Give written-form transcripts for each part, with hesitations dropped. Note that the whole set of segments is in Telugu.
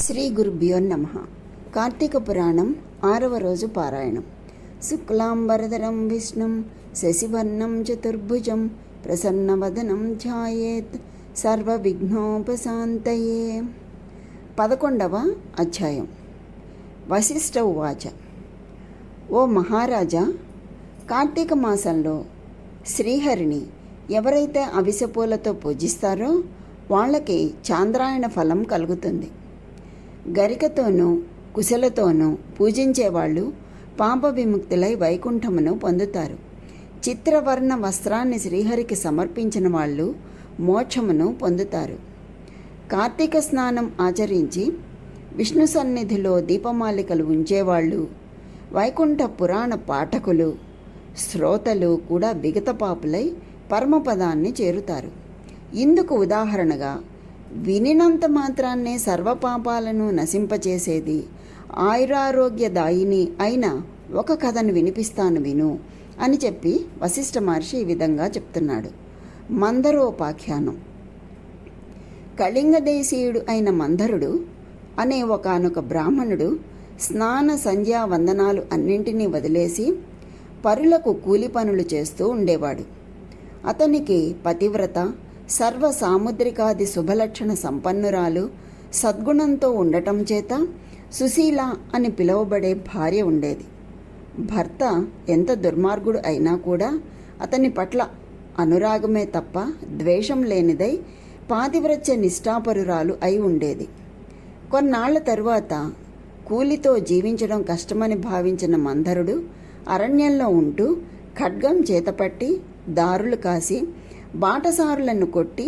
శ్రీ గురుభ్యో నమః. కార్తీక పురాణం 6వ రోజు పారాయణం. శుక్లాంబరధరం విష్ణుం శశివర్ణం చతుర్భుజం ప్రసన్నవదనం ధ్యాయేత్ సర్వవిఘ్నోపశాంతయే. 11వ అధ్యాయం. వశిష్ఠ ఉవాచ. ఓ మహారాజా, కార్తీక మాసంలో శ్రీహరిని ఎవరైతే అవిసెపూలతో పూజిస్తారో వాళ్ళకి చాంద్రాయణ ఫలం కలుగుతుంది. గరికతోనూ కుశలతోనూ పూజించేవాళ్ళు పాప విముక్తులై వైకుంఠమును పొందుతారు. చిత్రవర్ణ వస్త్రాన్ని శ్రీహరికి సమర్పించిన వాళ్ళు మోక్షమును పొందుతారు. కార్తీక స్నానం ఆచరించి విష్ణు సన్నిధిలో దీపమాలికలు ఉంచేవాళ్ళు, వైకుంఠ పురాణ పాఠకులు, శ్రోతలు కూడా విగతపాపులై పరమపదాన్ని చేరుతారు. ఇందుకు ఉదాహరణగా వినినంత మాత్రాన్నే సర్వపాపాలను నశింపచేసేది ఆయురారోగ్యదాయిని అయిన ఒక కథను వినిపిస్తాను విను అని చెప్పి వశిష్ఠ మహర్షి ఈ విధంగా చెప్తున్నాడు. మందరోపాఖ్యానం. కళింగదేశీయుడు అయిన మందరుడు అనే ఒకానొక బ్రాహ్మణుడు స్నాన సంధ్యా వందనాలు అన్నింటినీ వదిలేసి పరులకు కూలి పనులు చేస్తూ ఉండేవాడు. అతనికి పతివ్రత, సర్వ సాముద్రికాది శుభలక్షణ సంపన్నురాలు, సద్గుణంతో ఉండటం చేత సుశీల అని పిలువబడే భార్య ఉండేది. భర్త ఎంత దుర్మార్గుడు అయినా కూడా అతని పట్ల అనురాగమే తప్ప ద్వేషం లేనిదై పాతివ్రత్య నిష్ఠాపరురాలు అయి ఉండేది. కొన్నాళ్ల తరువాత కూలితో జీవించడం కష్టమని భావించిన మందరుడు అరణ్యంలో ఉంటూ ఖడ్గం చేతపట్టి దారులు కాసి బాటసారులను కొట్టి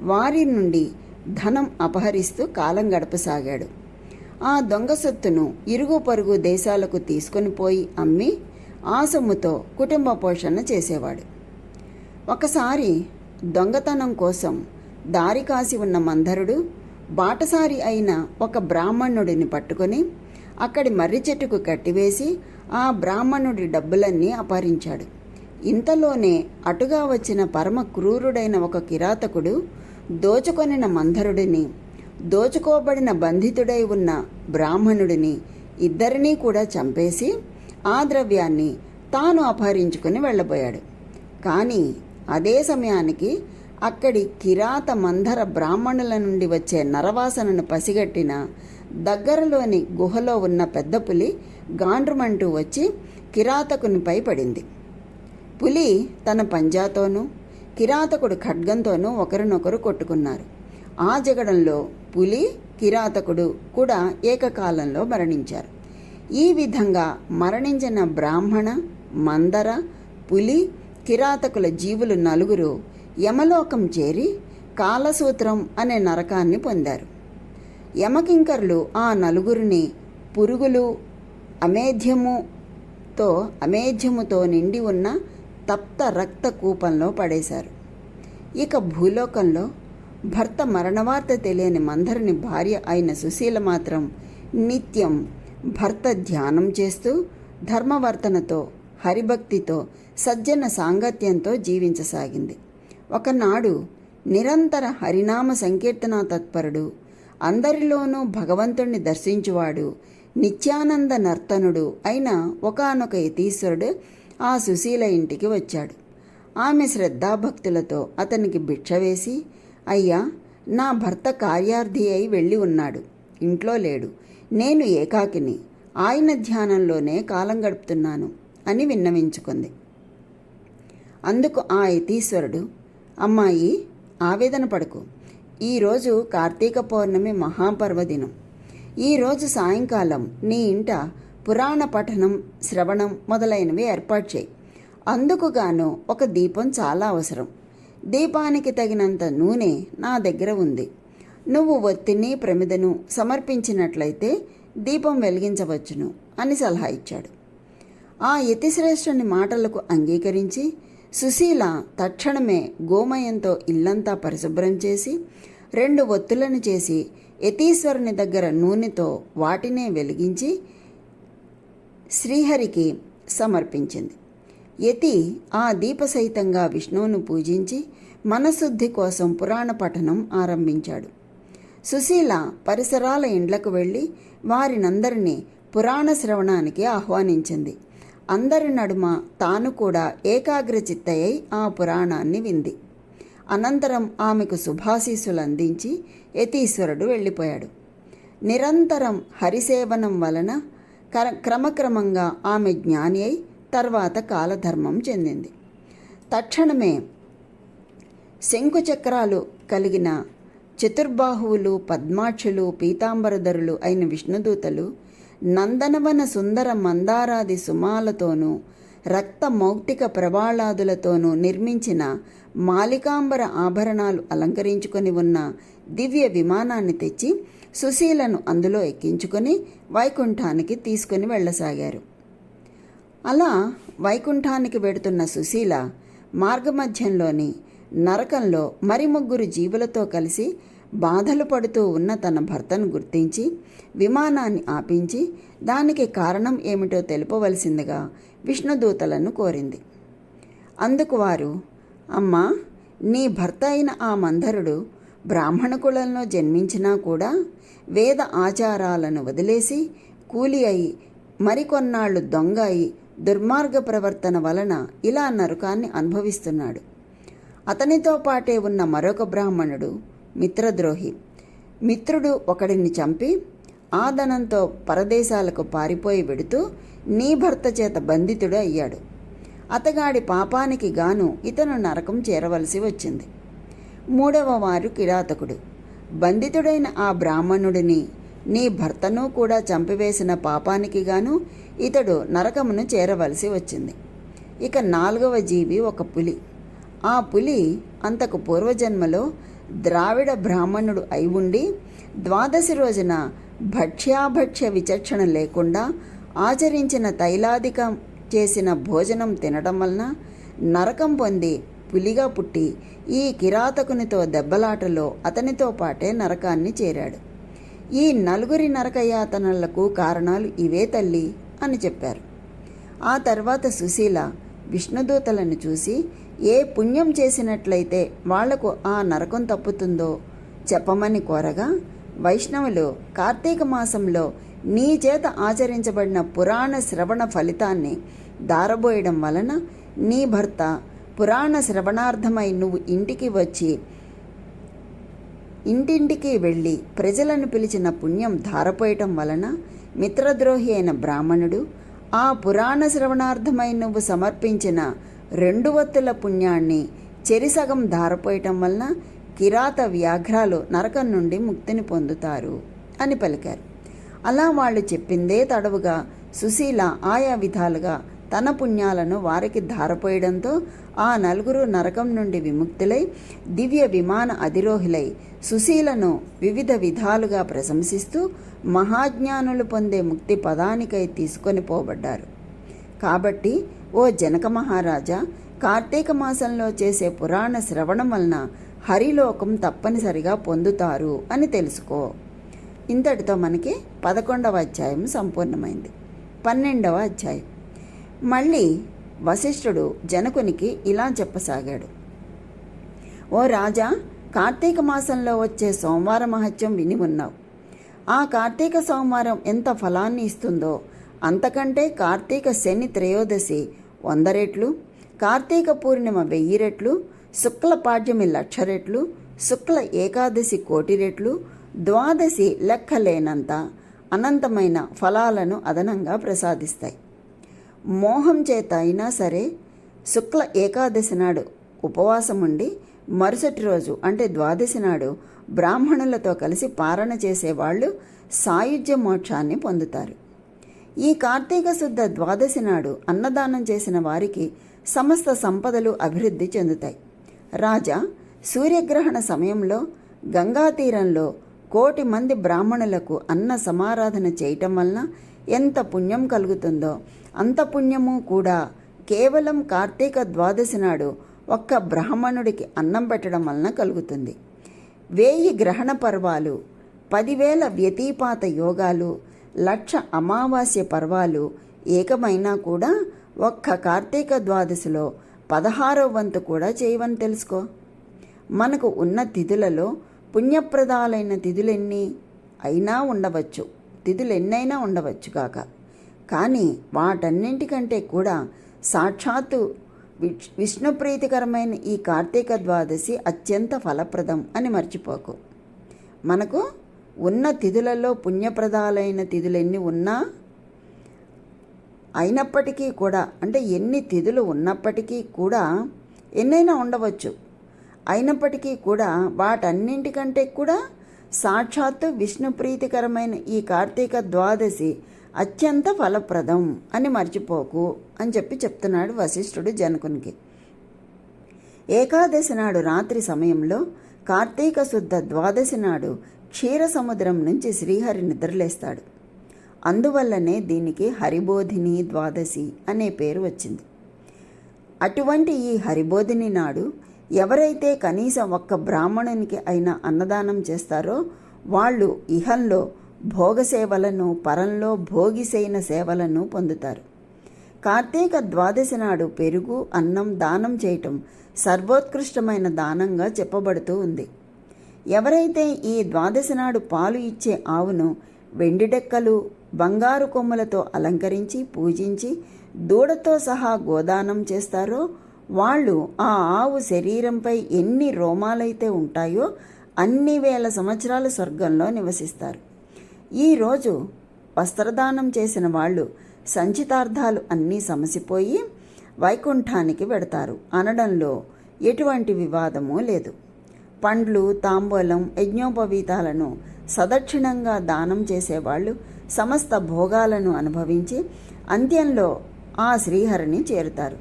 వారి నుండి ధనం అపహరిస్తూ కాలం గడపసాగాడు. ఆ దొంగ సొత్తును ఇరుగు పొరుగు దేశాలకు తీసుకొని పోయి అమ్మి ఆ సొమ్ముతో కుటుంబ పోషణ చేసేవాడు. ఒకసారి దొంగతనం కోసం దారి కాసి ఉన్న మందరుడు బాటసారి అయిన ఒక బ్రాహ్మణుడిని పట్టుకొని అక్కడి మర్రి చెట్టుకు కట్టివేసి ఆ బ్రాహ్మణుడి డబ్బులన్నీ అపహరించాడు. ఇంతలోనే అటుగా వచ్చిన పరమ క్రూరుడైన ఒక కిరాతకుడు దోచుకొనిన మందరుడిని, దోచుకోబడిన బంధితుడై ఉన్న బ్రాహ్మణుడిని ఇద్దరినీ కూడా చంపేసి ఆ ద్రవ్యాన్ని తాను అపహరించుకుని వెళ్ళబోయాడు. కానీ అదే సమయానికి అక్కడి కిరాత మందర బ్రాహ్మణుల నుండి వచ్చే నరవాసనను పసిగట్టిన దగ్గరలోని గుహలో ఉన్న పెద్ద పులి గాండ్రుమంటూ వచ్చి కిరాతకునిపై పడింది. పులి తన పంజాతోనూ కిరాతకుడు ఖడ్గంతోనూ ఒకరినొకరు కొట్టుకున్నారు. ఆ జగడంలో పులి, కిరాతకుడు కూడా ఏకకాలంలో మరణించారు. ఈ విధంగా మరణించిన బ్రాహ్మణ, మందర, పులి, కిరాతకుల జీవులు నలుగురు యమలోకం చేరి కాలసూత్రం అనే నరకాన్ని పొందారు. యమకింకరులు ఆ నలుగురిని పురుగులు అమేధ్యముతో నిండి ఉన్న తప్త రక్త కూపంలో పడేశారు. ఇక భూలోకంలో భర్త మరణవార్త తెలియని మందరుని భార్య అయిన సుశీల మాత్రం నిత్యం భర్త ధ్యానం చేస్తూ ధర్మవర్తనతో, హరిభక్తితో, సజ్జన సాంగత్యంతో జీవించసాగింది. ఒకనాడు నిరంతర హరినామ సంకీర్తన తత్పరుడు, అందరిలోనూ భగవంతుణ్ణి దర్శించువాడు, నిత్యానంద నర్తనుడు అయిన ఒకానొక యతీశ్వరుడు ఆ సుశీల ఇంటికి వచ్చాడు. ఆమె శ్రద్ధాభక్తులతో అతనికి భిక్ష వేసి, అయ్యా, నా భర్త కార్యార్థి అయి వెళ్ళి ఉన్నాడు, ఇంట్లో లేడు, నేను ఏకాకిని, ఆయన ధ్యానంలోనే కాలం గడుపుతున్నాను అని విన్నవించుకుంది. అందుకు ఆ యతీశ్వరుడు, అమ్మాయి, ఆవేదన పడకు, ఈరోజు కార్తీక పౌర్ణమి మహాపర్వదినం. ఈరోజు సాయంకాలం నీ ఇంట పురాణ పఠనం, శ్రవణం మొదలైనవి ఏర్పాటు చేయి. అందుకుగాను ఒక దీపం చాలా అవసరం. దీపానికి తగినంత నూనె నా దగ్గర ఉంది. నువ్వు ఒత్తిని, ప్రమిదను సమర్పించినట్లయితే దీపం వెలిగించవచ్చును అని సలహా ఇచ్చాడు. ఆ యతిశ్రేష్ఠుని మాటలకు అంగీకరించి సుశీల తక్షణమే గోమయంతో ఇల్లంతా పరిశుభ్రం చేసి 2 ఒత్తులను చేసి యతీశ్వరుని దగ్గర నూనెతో వాటినే వెలిగించి శ్రీహరికి సమర్పించింది. యతి ఆ దీపసహితంగా విష్ణువును పూజించి మనశుద్ధి కోసం పురాణ పఠనం ఆరంభించాడు. సుశీల పరిసరాల ఇండ్లకు వెళ్ళి వారినందరినీ పురాణ శ్రవణానికి ఆహ్వానించింది. అందరి నడుమ తాను కూడా ఏకాగ్రచిత్తయ్యి ఆ పురాణాన్ని వింది. అనంతరం ఆమెకు శుభాశీస్సులు అందించి యతీశ్వరుడు వెళ్ళిపోయాడు. నిరంతరం హరిసేవనం వలన క్రమక్రమంగా ఆమె జ్ఞాని అయి తర్వాత కాలధర్మం చెందింది. తక్షణమే శంకుచక్రాలు కలిగిన చతుర్బాహువులు, పద్మాక్షులు, పీతాంబరధరులు అయిన విష్ణుదూతలు నందనవన సుందర మందారాది సుమాలతోనూ రక్త మౌక్తిక ప్రవాళాదులతోనూ నిర్మించిన మాలికాంబర ఆభరణాలు అలంకరించుకొని ఉన్న దివ్య విమానాన్ని తెచ్చి సుశీలను అందులో ఎక్కించుకొని వైకుంఠానికి తీసుకుని వెళ్ళసాగారు. అలా వైకుంఠానికి వెడుతున్న సుశీల మార్గమధ్యంలోని నరకంలో మరి 3 జీవులతో కలిసి బాధలు పడుతూ ఉన్న తన భర్తను గుర్తించి విమానాన్ని ఆపించి దానికి కారణం ఏమిటో తెలుపవలసిందిగా విష్ణుదూతలను కోరింది. అందుకు వారు, అమ్మా, నీ భర్త అయిన ఆ మందరుడు బ్రాహ్మణ కులంలో జన్మించినా కూడా వేద ఆచారాలను వదిలేసి కూలి అయి మరికొన్నాళ్లు దొంగ అయి దుర్మార్గ ప్రవర్తన వలన ఇలా నరకాన్ని అనుభవిస్తున్నాడు. అతనితో పాటే ఉన్న మరొక బ్రాహ్మణుడు మిత్రద్రోహి. మిత్రుడు ఒకడిని చంపి ఆ ధనంతో పరదేశాలకు పారిపోయి వెడుతూ నీ భర్త చేత బంధితుడు అయ్యాడు. అతగాడి పాపానికి గాను ఇతను నరకం చేరవలసి వచ్చింది. 3వ వారు కిరాతకుడు. బంధితుడైన ఆ బ్రాహ్మణుడిని నీ భర్తను కూడా చంపివేసిన పాపానికి గాను ఇతడు నరకమును చేరవలసి వచ్చింది. ఇక 4వ జీవి ఒక పులి. ఆ పులి అంతకు పూర్వజన్మలో ద్రావిడ బ్రాహ్మణుడు అయి ఉండి ద్వాదశి రోజున భక్ష్యాభక్ష్య విచక్షణ లేకుండా ఆచరించిన తైలాదికం చేసిన భోజనం తినడం వలన నరకం పొంది పులిగా పుట్టి ఈ కిరాతకునితో దెబ్బలాటలో అతనితో పాటే నరకాన్ని చేరాడు. ఈ 4 నరకయాతనలకు కారణాలు ఇవే తల్లి అని చెప్పారు. ఆ తర్వాత సుశీల విష్ణుదూతలను చూసి ఏ పుణ్యం చేసినట్లయితే వాళ్లకు ఆ నరకం తప్పుతుందో చెప్పమని కోరగా, వైష్ణవులు కార్తీక మాసంలో నీ చేత ఆచరించబడిన పురాణ శ్రవణ ఫలితాన్ని దారబోయడం వలన నీ భర్త పురాణ శ్రవణార్థమై నువ్వు ఇంటింటికి వెళ్ళి ప్రజలను పిలిచిన పుణ్యం ధారపోయటం వలన మిత్రద్రోహి అయిన బ్రాహ్మణుడు ఆ పురాణ శ్రవణార్థమై నువ్వు సమర్పించిన 2 వత్తుల పుణ్యాన్ని చెరిసగం ధారపోయటం వలన కిరాత వ్యాఘ్రాలు నరకం నుండి ముక్తిని పొందుతారు అని పలికారు. అలా వాళ్ళు చెప్పిందే తడవుగా సుశీల ఆయా విధాలుగా తన పుణ్యాలను వారికి ధారపోయడంతో ఆ 4 నరకం నుండి విముక్తులై దివ్య విమాన అధిరోహిలై సుశీలను వివిధ విధాలుగా ప్రశంసిస్తూ మహాజ్ఞానులు పొందే ముక్తి పదానికై తీసుకొని పోబడ్డారు. కాబట్టి ఓ జనక మహారాజా, కార్తీక మాసంలో చేసే పురాణ శ్రవణం వలన హరిలోకం తప్పనిసరిగా పొందుతారు అని తెలుసుకో. ఇంతటితో మనకి 11వ అధ్యాయం సంపూర్ణమైంది. 12వ అధ్యాయం. మళ్ళీ వశిష్ఠుడు జనకునికి ఇలా చెప్పసాగాడు. ఓ రాజా, కార్తీక మాసంలో వచ్చే సోమవార మహత్యం విని ఉన్నావు. ఆ కార్తీక సోమవారం ఎంత ఫలాన్ని ఇస్తుందో అంతకంటే కార్తీక శని త్రయోదశి 100 రెట్లు, కార్తీక పూర్ణిమ 1000 రెట్లు, శుక్ల పాడ్యమి 1,00,000 రెట్లు, శుక్ల ఏకాదశి 1,00,000 రెట్లు, ద్వాదశి లెక్కలేనంత అనంతమైన ఫలాలను అదనంగా ప్రసాదిస్తాయి. మోహం చేత అయినా సరే శుక్ల ఏకాదశి నాడు ఉపవాసం ఉండి మరుసటి రోజు అంటే ద్వాదశి నాడు బ్రాహ్మణులతో కలిసి పారణ చేసేవాళ్ళు సాయుధ్య మోక్షాన్ని పొందుతారు. ఈ కార్తీక శుద్ధ ద్వాదశి నాడు అన్నదానం చేసిన వారికి సమస్త సంపదలు అభివృద్ధి చెందుతాయి. రాజా, సూర్యగ్రహణ సమయంలో గంగా తీరంలో 1,000,000 మంది బ్రాహ్మణులకు అన్న సమారాధన చేయటం వలన ఎంత పుణ్యం కలుగుతుందో అంత పుణ్యము కూడా కేవలం కార్తీక ద్వాదశి నాడు ఒక్క బ్రాహ్మణుడికి అన్నం పెట్టడం వలన కలుగుతుంది. 1000 గ్రహణ పర్వాలు, 10,000 వ్యతిపాత యోగాలు, 1,00,000 అమావాస్య పర్వాలు ఏకమైనా కూడా ఒక్క కార్తీక ద్వాదశిలో 16వ వంతు కూడా చేయవని తెలుసుకో. మనకు ఉన్న తిథులలో పుణ్యప్రదాలైన తిథులెన్నైనా ఉండవచ్చు కాక, కానీ వాటన్నింటికంటే కూడా సాక్షాత్తు విష్ణుప్రీతికరమైన ఈ కార్తీక ద్వాదశి అత్యంత ఫలప్రదం అని మర్చిపోకు. మనకు ఉన్న తిథులలో పుణ్యప్రదాలైన తిథులెన్ని ఉన్నా అయినప్పటికీ కూడా, అంటే ఎన్ని తిథులు ఉన్నప్పటికీ కూడా, ఎన్నైనా ఉండవచ్చు, అయినప్పటికీ కూడా వాటన్నింటికంటే కూడా సాక్షాత్తు విష్ణుప్రీతికరమైన ఈ కార్తీక ద్వాదశి అత్యంత ఫలప్రదం అని మర్చిపోకు అని చెప్తున్నాడు వశిష్ఠుడు జనకునికి. ఏకాదశి నాడు రాత్రి సమయంలో కార్తీక శుద్ధ ద్వాదశి నాడు క్షీర సముద్రం నుంచి శ్రీహరి నిద్రలేస్తాడు. అందువల్లనే దీనికి హరిబోధిని ద్వాదశి అనే పేరు వచ్చింది. అటువంటి ఈ హరిబోధిని నాడు ఎవరైతే కనీసం ఒక్క బ్రాహ్మణునికి అయినా అన్నదానం చేస్తారో వాళ్ళు ఇహంలో భోగసేవలను, పరంలో భోగిసైన సేవలను పొందుతారు. కార్తీక ద్వాదశి నాడు పెరుగు, అన్నం దానం చేయటం సర్వోత్కృష్టమైన దానంగా చెప్పబడుతూ ఉంది. ఎవరైతే ఈ ద్వాదశి నాడు పాలు ఇచ్చే ఆవును వెండి డెక్కలు, బంగారు కొమ్ములతో అలంకరించి పూజించి దూడతో సహా గోదానం చేస్తారో వాళ్ళు ఆ ఆవు శరీరంపై ఎన్ని రోమాలైతే ఉంటాయో అన్ని వేల సంవత్సరాల స్వర్గంలో నివసిస్తారు. ఈరోజు వస్త్రదానం చేసిన వాళ్ళు సంచితార్థాలు అన్నీ సమసిపోయి వైకుంఠానికి వెడతారు అనడంలో ఎటువంటి వివాదమూ లేదు. పండ్లు, తాంబూలం, యజ్ఞోపవీతాలను సదక్షిణంగా దానం చేసేవాళ్ళు సమస్త భోగాలను అనుభవించి అంత్యంలో ఆ శ్రీహరిని చేరుతారు.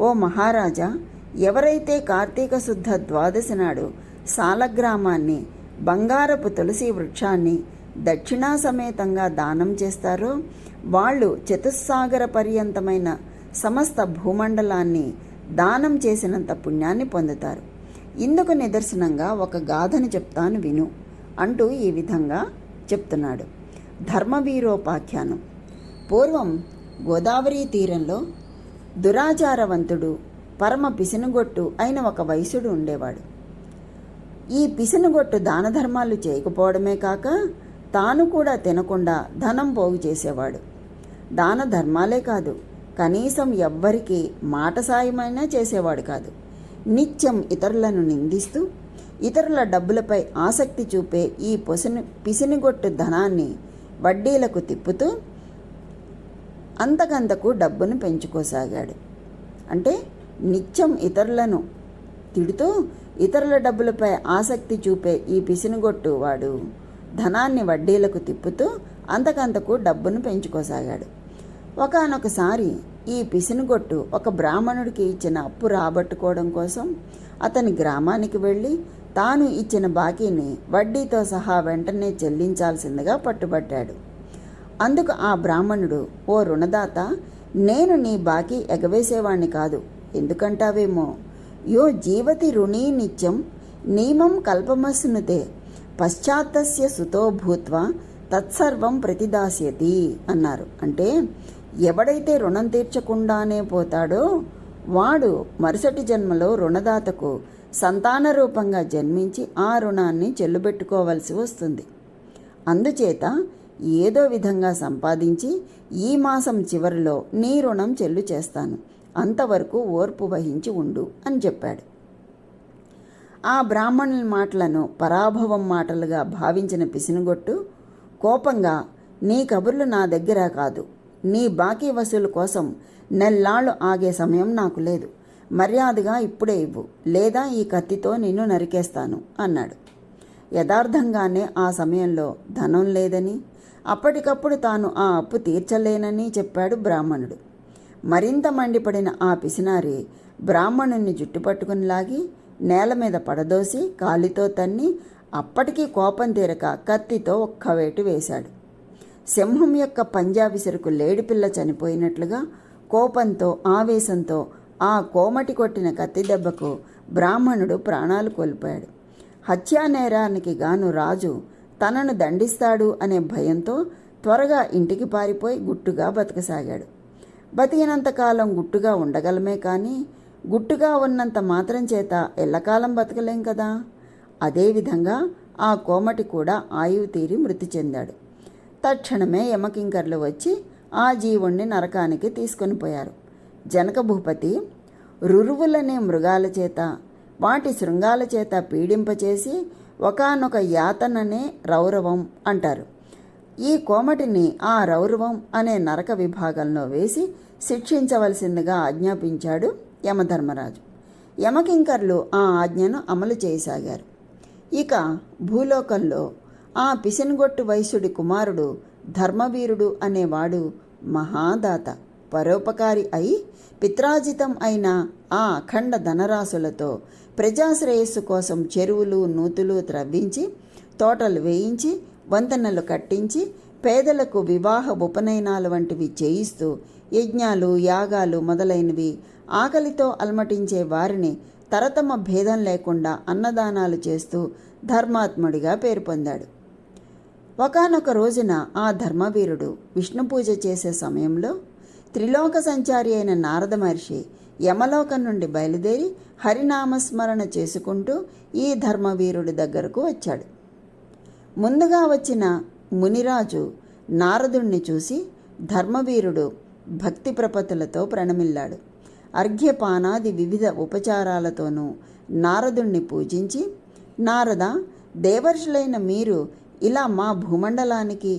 ఓ మహారాజా, ఎవరైతే కార్తీక శుద్ధ ద్వాదశి నాడు సాలగ్రామాన్ని, బంగారపు తులసి వృక్షాన్ని దక్షిణా సమేతంగా దానం చేస్తారో వాళ్ళు చతుస్సాగర పర్యంతమైన సమస్త భూమండలాన్ని దానం చేసినంత పుణ్యాన్ని పొందుతారు. ఇందుకు నిదర్శనంగా ఒక గాథను చెప్తాను విను అంటూ ఈ విధంగా చెప్తున్నాడు. ధర్మవీరోపాఖ్యానం. పూర్వం గోదావరి తీరంలో దురాచారవంతుడు, పరమ పిసినుగొట్టు అయిన ఒక వైశ్యుడు ఉండేవాడు. ఈ పిసినుగొట్టు దాన ధర్మాలు చేయకపోవడమే కాక తాను కూడా తినకుండా ధనం పోగు చేసేవాడు. దాన ధర్మాలే కాదు, కనీసం ఎవ్వరికీ మాట సాయమైనా చేసేవాడు కాదు. నిత్యం ఇతరులను నిందిస్తూ ఇతరుల డబ్బులపై ఆసక్తి చూపే ఈ పిసినిగొట్టు ధనాన్ని వడ్డీలకు తిప్పుతూ అంతకంతకు డబ్బును పెంచుకోసాగాడు. అంటే నిత్యం ఇతరులను తిడుతూ ఇతరుల డబ్బులపై ఆసక్తి చూపే ఈ పిసినిగొట్టు వాడు ధనాన్ని వడ్డీలకు తిప్పుతూ అంతకంతకు డబ్బును పెంచుకోసాగాడు. ఒకానొకసారి ఈ పిసినిగొట్టు ఒక బ్రాహ్మణుడికి ఇచ్చిన అప్పు రాబట్టుకోవడం కోసం అతని గ్రామానికి వెళ్ళి తాను ఇచ్చిన బాకీని వడ్డీతో సహా వెంటనే చెల్లించాల్సిందిగా పట్టుబట్టాడు. అందుకు ఆ బ్రాహ్మణుడు, ఓ రుణదాత, నేను నీ బాకీ ఎగవేసేవాణ్ణి కాదు, ఎందుకంటావేమో, యో జీవతి రుణీ నిత్యం నియమం కల్పమస్నుతే పశ్చాత్తస్య సుతో భూత్వా తత్సర్వం ప్రతిదాస్యతి అన్నారు. అంటే ఎవడైతే రుణం తీర్చకుండానే పోతాడో వాడు మరుసటి జన్మలో రుణదాతకు సంతాన రూపంగా జన్మించి ఆ రుణాన్ని చెల్లుబెట్టుకోవలసి వస్తుంది. అందుచేత ఏదో విధంగా సంపాదించి ఈ మాసం చివరిలో నీ రుణం చెల్లు చేస్తాను, అంతవరకు ఓర్పు వహించి ఉండు అని చెప్పాడు. ఆ బ్రాహ్మణుల మాటలను పరాభవం మాటలుగా భావించిన పిసినుగొట్టు కోపంగా, నీ కబుర్లు నా దగ్గర కాదు, నీ బాకీ వసూలు కోసం నెల్లాళ్ళు ఆగే సమయం నాకు లేదు, మర్యాదగా ఇప్పుడే ఇవ్వు, లేదా ఈ కత్తితో నిన్ను నరికేస్తాను అన్నాడు. యథార్థంగానే ఆ సమయంలో ధనం లేదని, అప్పటికప్పుడు తాను ఆ అప్పు తీర్చలేనని చెప్పాడు బ్రాహ్మణుడు. మరింత మండిపడిన ఆ పిసినారి బ్రాహ్మణుణ్ణి జుట్టుపట్టుకుని లాగి నేల మీద పడదోసి కాలితో తన్ని అప్పటికీ కోపం తీరక కత్తితో ఒక్క వేటు వేశాడు. సింహం యొక్క పంజా విసురుకు లేడిపిల్ల చనిపోయినట్లుగా కోపంతో ఆవేశంతో ఆ కోమటి కొట్టిన కత్తి దెబ్బకు బ్రాహ్మణుడు ప్రాణాలు కోల్పోయాడు. హత్యా నేరానికి గాను రాజు తనను దండిస్తాడు అనే భయంతో త్వరగా ఇంటికి పారిపోయి గుట్టుగా బతకసాగాడు. బతికినంతకాలం గుట్టుగా ఉండగలమే కానీ గుట్టుగా ఉన్నంత మాత్రం చేత ఎల్లకాలం బతకలేం కదా. అదేవిధంగా ఆ కోమటి కూడా ఆయువు తీరి మృతి చెందాడు. తక్షణమే యమకింకర్లు వచ్చి ఆ జీవుణ్ణి నరకానికి తీసుకొని పోయారు. జనక భూపతి రురువులనే మృగాల చేత వాటి శృంగాల చేత పీడింపచేసి ఒకానొక యాతననే రౌరవం అంటారు. ఈ కోమటిని ఆ రౌరవం అనే నరక విభాగంలో వేసి శిక్షించవలసిందిగా ఆజ్ఞాపించాడు యమధర్మరాజు. యమకింకర్లు ఆ ఆజ్ఞను అమలు చేయసాగారు. ఇక భూలోకంలో ఆ పిసినగొట్టు వైశ్యుడి కుమారుడు ధర్మవీరుడు అనేవాడు మహాదాత, పరోపకారి అయి పిత్రాజితం అయిన ఆ అఖండ ధనరాశులతో ప్రజాశ్రేయస్సు కోసం చెరువులు నూతులు త్రవ్వించి, తోటలు వేయించి, వంతెనలు కట్టించి, పేదలకు వివాహ ఉపనయనాలు వంటివి చేయిస్తూ యజ్ఞాలు యాగాలు మొదలైనవి ఆకలితో అలమటించే వారిని తరతమ భేదం లేకుండా అన్నదానాలు చేస్తూ ధర్మాత్ముడిగా పేరు పొందాడు. ఒకానొక రోజున ఆ ధర్మవీరుడు విష్ణు పూజ చేసే సమయంలో త్రిలోక సంచారి అయిన నారద మహర్షి యమలోకం నుండి బయలుదేరి హరినామస్మరణ చేసుకుంటూ ఈ ధర్మవీరుడి దగ్గరకు వచ్చాడు. ముందుగా వచ్చిన మునిరాజు నారదుణ్ణి చూసి ధర్మవీరుడు భక్తి ప్రపత్తులతో ప్రణమిల్లాడు. అర్ఘ్యపానాది వివిధ ఉపచారాలతోనూ నారదుణ్ణి పూజించి, నారద, దేవర్షులైన మీరు ఇలా మా భూమండలానికి,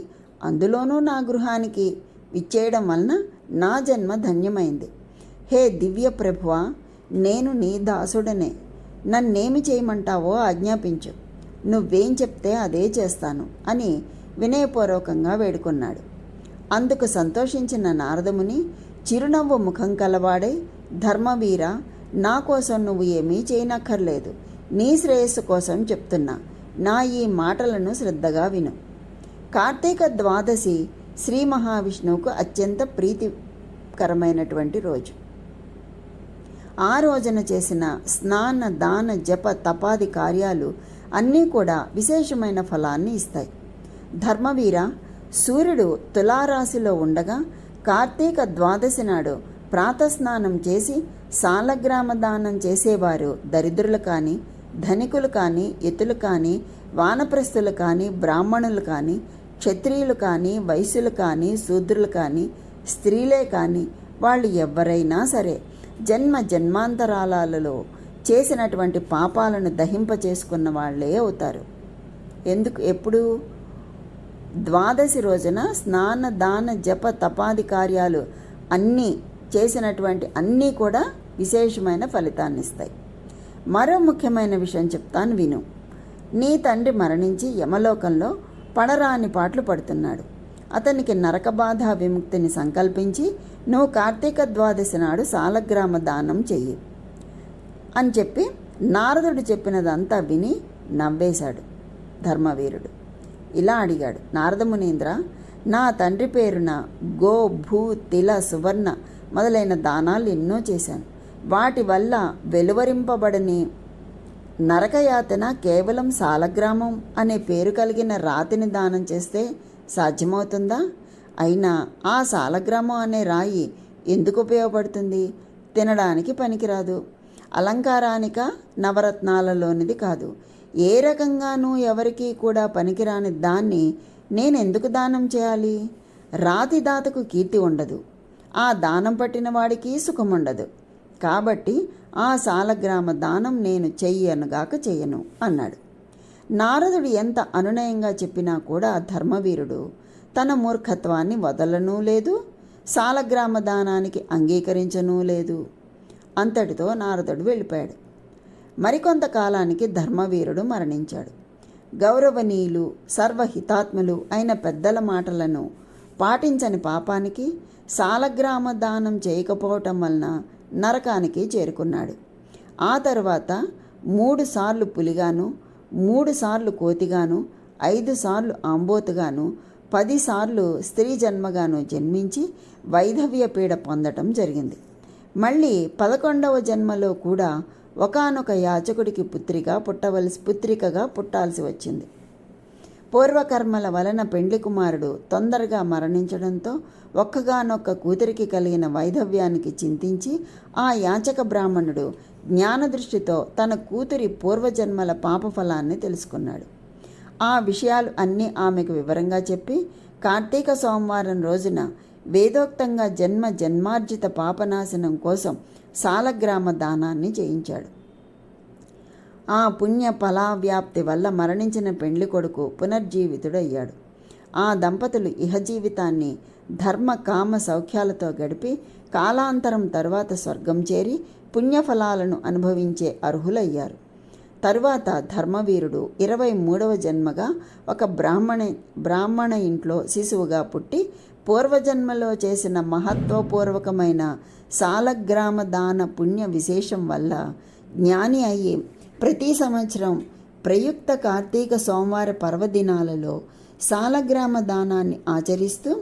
అందులోనూ నా గృహానికి ఇచ్చేయడం వలన నా జన్మ ధన్యమైంది. హే దివ్య ప్రభువా, నేను నీ దాసుడనే. నన్నేమి చేయమంటావో ఆజ్ఞాపించు. నువ్వేం చెప్తే అదే చేస్తాను అని వినయపూర్వకంగా వేడుకున్నాడు. అందుకు సంతోషించిన నారదముని చిరునవ్వు ముఖం కలవాడై, ధర్మవీర, నా కోసం నువ్వు ఏమీ చేయనక్కర్లేదు. నీ శ్రేయస్సు కోసం చెప్తున్నా. నా ఈ మాటలను శ్రద్ధగా విను. కార్తీక ద్వాదశి శ్రీ మహావిష్ణువుకు అత్యంత ప్రీతికరమైనటువంటి రోజు. ఆ రోజున చేసిన స్నాన దాన జప తపాది కార్యాలు అన్నీ కూడా విశేషమైన ఫలాన్ని ఇస్తాయి. ధర్మవీర, సూర్యుడు తులారాశిలో ఉండగా కార్తీక ద్వాదశి నాడు ప్రాతస్నానం చేసి సాలగ్రామ దానం చేసేవారు దరిద్రులు కానీ, ధనికులు కానీ, యతులు కానీ, వానప్రస్థులు కానీ, బ్రాహ్మణులు కానీ, క్షత్రియులు కానీ, వైశ్యులు కానీ, శూద్రులు కానీ, స్త్రీలే కానీ, వాళ్ళు ఎవరైనా సరే జన్మ జన్మాంతరాలలో చేసినటువంటి పాపాలను దహింపచేసుకున్న వాళ్ళే అవుతారు. ఎప్పుడు? ద్వాదశి రోజున స్నాన దాన జప తపాది కార్యాలు అన్నీ చేసినటువంటి అన్నీ కూడా విశేషమైన ఫలితాన్ని ఇస్తాయి. మరో ముఖ్యమైన విషయం చెప్తాను విను. నీ తండ్రి మరణించి యమలోకంలో పడరాని పాట్లు పడుతున్నాడు. అతనికి నరకబాధ విముక్తిని సంకల్పించి నువ్వు కార్తీక ద్వాదశి నాడు సాలగ్రామ దానం చెయ్యి అని చెప్పి నారదుడు చెప్పినదంతా విని నవ్వేశాడు ధర్మవీరుడు. ఇలా అడిగాడు, నారదమునీంద్ర, నా తండ్రి పేరున గో భూ తిల సువర్ణ మొదలైన దానాలు ఎన్నో చేశాను. వాటి వల్ల వెలువరింపబడని నరకయాతన కేవలం సాలగ్రామం అనే పేరు కలిగిన రాతిని దానం చేస్తే సాధ్యమవుతుందా? అయినా ఆ సాలగ్రామం అనే రాయి ఎందుకు ఉపయోగపడుతుంది? తినడానికి పనికిరాదు, అలంకారానిక నవరత్నాలలోనిది కాదు. ఏ రకంగానూ ఎవరికీ కూడా పనికిరాని దాన్ని నేనెందుకు దానం చేయాలి? రాతి దాతకు కీర్తి ఉండదు, ఆ దానం పట్టిన వాడికి సుఖం ఉండదు. కాబట్టి ఆ సాలగ్రామ దానం నేను చెయ్యను అన్నాడు. నారదుడు ఎంత అనునయంగా చెప్పినా కూడా ధర్మవీరుడు తన మూర్ఖత్వాన్ని వదలనూ లేదు, సాలగ్రామ దానానికి అంగీకరించనూ లేదు. అంతటితో నారదుడు వెళ్ళిపోయాడు. మరికొంతకాలానికి ధర్మవీరుడు మరణించాడు. గౌరవనీయులు సర్వహితాత్ములు అయిన పెద్దల మాటలను పాటించని పాపానికి సాలగ్రామ దానం చేయకపోవటం వలన నరకానికి చేరుకున్నాడు. ఆ తర్వాత 3 సార్లు పులిగాను, 3 సార్లు కోతిగాను, 5 సార్లు ఆంబోతుగాను, 10 సార్లు స్త్రీ జన్మగాను జన్మించి వైధవ్య పీడ పొందటం జరిగింది. మళ్ళీ 11వ జన్మలో కూడా ఒకానొక యాచకుడికి పుత్రికగా పుట్టాల్సి వచ్చింది. పూర్వకర్మల వలన పెండ్లి కుమారుడు తొందరగా మరణించడంతో ఒక్కగానొక్క కూతురికి కలిగిన వైధవ్యానికి చింతించి ఆ యాచక బ్రాహ్మణుడు జ్ఞానదృష్టితో తన కూతురి పూర్వజన్మల పాపఫలాన్ని తెలుసుకున్నాడు. ఆ విషయాలు అన్నీ ఆమెకు వివరంగా చెప్పి కార్తీక సోమవారం రోజున వేదోక్తంగా జన్మార్జిత పాపనాశనం కోసం సాలగ్రామ దానాన్ని చేయించాడు. ఆ పుణ్య ఫలావ్యాప్తి వల్ల మరణించిన పెండ్లి కొడుకు పునర్జీవితుడయ్యాడు. ఆ దంపతులు ఇహజీవితాన్ని ధర్మ కామ సౌఖ్యాలతో గడిపి కాలాంతరం తరువాత స్వర్గం చేరి పుణ్యఫలాలను అనుభవించే అర్హులయ్యారు. తరువాత ధర్మవీరుడు 23వ జన్మగా ఒక బ్రాహ్మణ ఇంట్లో శిశువుగా పుట్టి పూర్వజన్మలో చేసిన మహత్వపూర్వకమైన సాలగ్రామ దాన పుణ్య విశేషం వల్ల జ్ఞాని అయ్యి ప్రతి సంవత్సరం ప్రయుక్త కార్తీక సోమవార పర్వదినాలలో సాలగ్రామ దానాన్ని ఆచరిస్తూ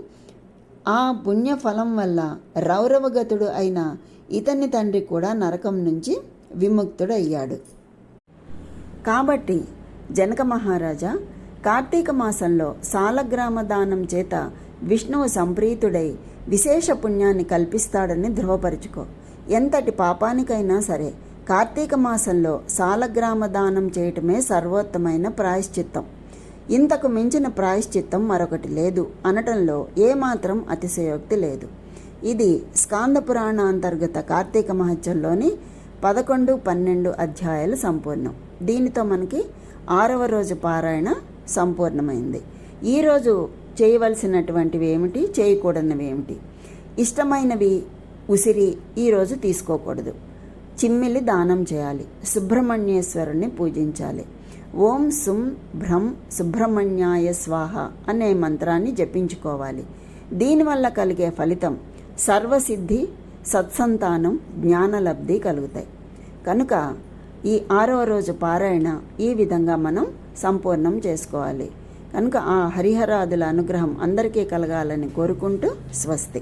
ఆ పుణ్యఫలం వల్ల రౌరవగతుడు అయిన ఇతని తండ్రి కూడా నరకం నుంచి విముక్తుడయ్యాడు. కాబట్టి జనక మహారాజా, కార్తీక మాసంలో సాలగ్రామ దానం చేత విష్ణువు సంప్రీతుడై విశేష పుణ్యాన్ని కల్పిస్తాడని ధృవపరుచుకో. ఎంతటి పాపానికైనా సరే కార్తీక మాసంలో సాలగ్రామ దానం చేయటమే సర్వోత్తమైన ప్రాయశ్చిత్తం. ఇంతకు మించిన ప్రాయశ్చిత్తం మరొకటి లేదు అనటంలో ఏమాత్రం అతిశయోక్తి లేదు. ఇది స్కాంద పురాణాంతర్గత కార్తీక మహత్యంలోని 11, 12 అధ్యాయాలు సంపూర్ణం. దీనితో మనకి 6వ రోజు పారాయణ సంపూర్ణమైంది. ఈరోజు చేయవలసినటువంటివి ఏమిటి, చేయకూడనివి ఏమిటి? ఇష్టమైనవి ఉసిరి ఈరోజు తీసుకోకూడదు. చిమ్మిలి దానం చేయాలి. సుబ్రహ్మణ్యేశ్వరుణ్ణి పూజించాలి. ఓం సుం భ్రం సుబ్రహ్మణ్యాయ స్వాహ అనే మంత్రాన్ని జపించుకోవాలి. దీనివల్ల కలిగే ఫలితం సర్వసిద్ధి, సత్సంతానం, జ్ఞానలబ్ధి కలుగుతాయి. కనుక ఈ 6వ రోజు పారాయణ ఈ విధంగా మనం సంపూర్ణం చేసుకోవాలి. కనుక ఆ హరిహరాదుల అనుగ్రహం అందరికీ కలగాలని కోరుకుంటూ స్వస్తి.